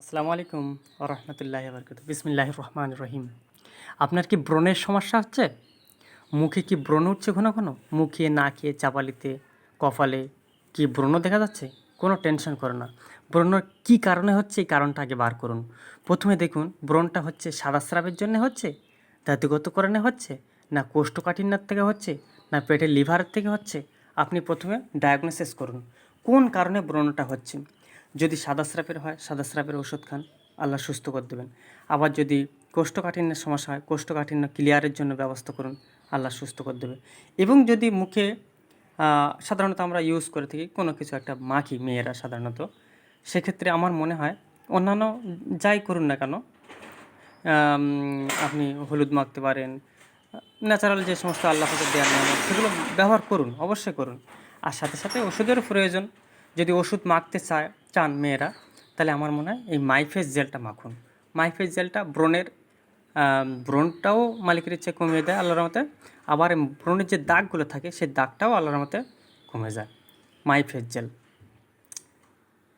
আসসালামু আলাইকুম রহমতুল্লাহি বারকাতুহু বিসমিল্লাহির রহমানির রহিম। আপনার কি ব্রণের সমস্যা হচ্ছে? মুখে কি ব্রণ উঠছে ঘন ঘন? মুখে, নাকে, চাপালিতে, কপালে কি ব্রণ দেখা যাচ্ছে? কোনো টেনশন করো না। ব্রণ কী কারণে হচ্ছে এই কারণটা আগে বার করুন। প্রথমে দেখুন ব্রণটা হচ্ছে সাদা স্রাবের জন্য হচ্ছে, ধাতুগতকরণে হচ্ছে, না কোষ্ঠকাঠিন্যের থেকে হচ্ছে, না পেটের লিভারের থেকে হচ্ছে। আপনি প্রথমে ডায়াগনোসিস করুন কোন কারণে ব্রণটা হচ্ছে। যদি সাদা স্রাবের হয় সাদা স্রাবের ওষুধ খান, আল্লাহ সুস্থ করে দেবেন। আবার যদি কোষ্ঠকাঠিন্যের সমস্যা হয় কোষ্ঠকাঠিন্য ক্লিয়ারের জন্য ব্যবস্থা করুন, আল্লাহ সুস্থ করে দেবে। এবং যদি মুখে সাধারণত আমরা ইউজ করে থাকি কোনো কিছু একটা মাখি মেয়েরা সাধারণত, সেক্ষেত্রে আমার মনে হয় অন্যান্য যাই করুন না কেন, আপনি হলুদ মাখতে পারেন, ন্যাচারাল যে সমস্ত আল্লাহ পাকের দেওয়ার নিয়ামত সেগুলো ব্যবহার করুন, অবশ্যই করুন। আর সাথে সাথে ওষুধেরও প্রয়োজন। যদি ওষুধ মাখতে চান মেয়েরা, তাহলে আমার মনে হয় এই মাইফেস জেলটা মাখুন। মাইফেস জেলটা ব্রণটাও মালিকের ইচ্ছে কমিয়ে দেয় আল্লাহর রহমতে। আবার ব্রণের যে দাগগুলো থাকে সেই দাগটাও আল্লাহর রহমতে কমে যায়। মাইফেস জেল